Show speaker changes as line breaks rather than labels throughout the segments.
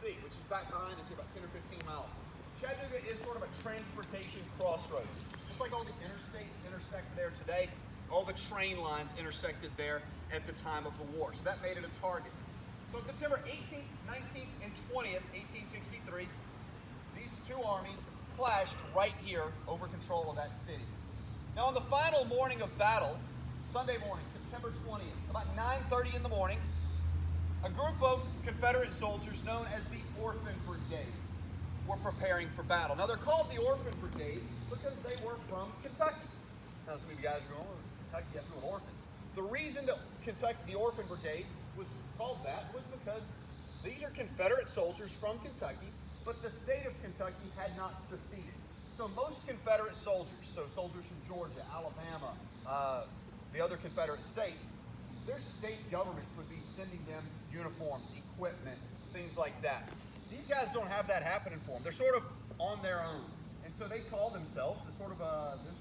Tennessee, which is back behind us here about 10 or 15 miles. Chattanooga is sort of a transportation crossroads. Just like all the interstates intersect there today, all the train lines intersected there at the time of the war. So that made it a target. So on September 18th, 19th, and 20th, 1863, these two armies clashed right here over control of that city. Now on the final morning of battle, Sunday morning, September 20th, about 9:30 in the morning, a group of Confederate soldiers known as the Orphan Brigade were preparing for battle. Now they're called the Orphan Brigade because they were from Kentucky. Now some of you guys are going, oh, Kentucky has to do with orphans. The reason that Kentucky, the Orphan Brigade, was called that was because these are Confederate soldiers from Kentucky, but the state of Kentucky had not seceded. So most Confederate soldiers, so soldiers from Georgia, Alabama, the other Confederate states, their state governments would be sending them uniforms, equipment, things like that. These guys don't have that happening for them. They're sort of on their own. And so they call themselves, this is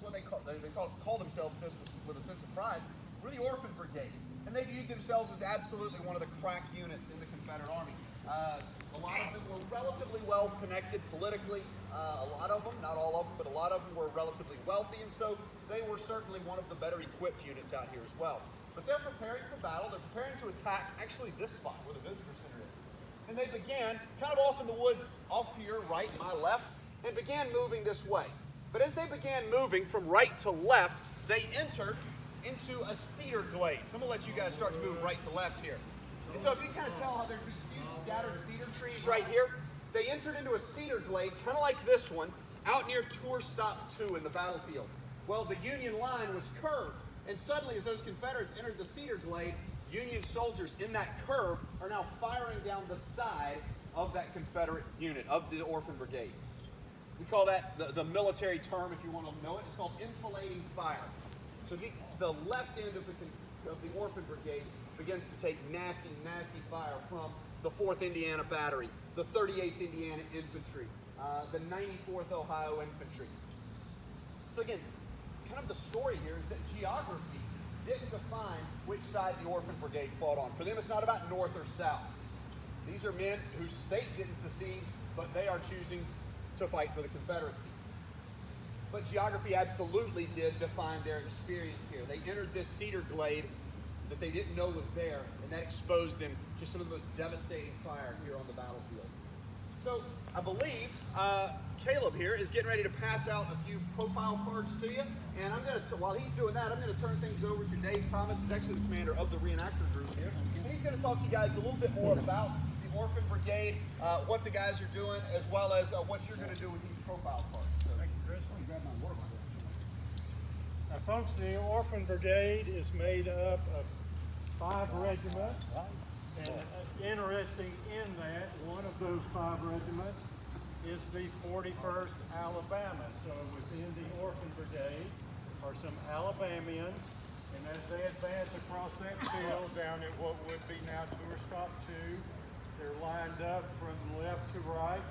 what they call themselves this with a sense of pride, we're the Orphan Brigade. And they viewed themselves as absolutely one of the crack units in the Confederate Army. A lot of them were relatively well connected politically. A lot of them, not all of them, but a lot of them were relatively wealthy, and so they were certainly one of the better equipped units out here as well. But they're preparing for battle. They're preparing to attack actually this spot where the visitor center is. And they began kind of off in the woods, off to your right, my left, and began moving this way. But as they began moving from right to left, they entered into a cedar glade. So I'm going to let you guys start to move right to left here. And so if you kind of tell how there's these few scattered cedar trees right here, they entered into a cedar glade, kind of like this one, out near Tour Stop 2 in the battlefield. Well, the Union line was curved, and suddenly as those Confederates entered the cedar glade, Union soldiers in that curve are now firing down the side of that Confederate unit, of the Orphan Brigade. We call that the military term, if you want to know it, it's called enfilading fire. So the left end of the Orphan Brigade begins to take nasty, nasty fire from the 4th Indiana Battery, the 38th Indiana Infantry, the 94th Ohio Infantry. So again, kind of the story here is that geography didn't define which side the Orphan Brigade fought on. For them, it's not about north or south. These are men whose state didn't secede, but they are choosing to fight for the Confederacy. But geography absolutely did define their experience here. They entered this cedar glade that they didn't know was there, and that exposed them to some of the most devastating fire here on the battlefield. So I believe Caleb here is getting ready to pass out a few profile cards to you, and while he's doing that, I'm going to turn things over to Dave Thomas, who's actually the commander of the reenactor group here, and he's going to talk to you guys a little bit more about the Orphan Brigade, what the guys are doing, as well as what you're going to do with these profile cards. So, thank you, Chris. Let me grab my water bottle.
Now, folks, the Orphan Brigade is made up of 5 regiments, and interesting in that, one of those 5 regiments is the 41st Alabama. So within the Orphan Brigade are some Alabamians, and as they advance across that field down at what would be now Tour Stop 2, they're lined up from left to right,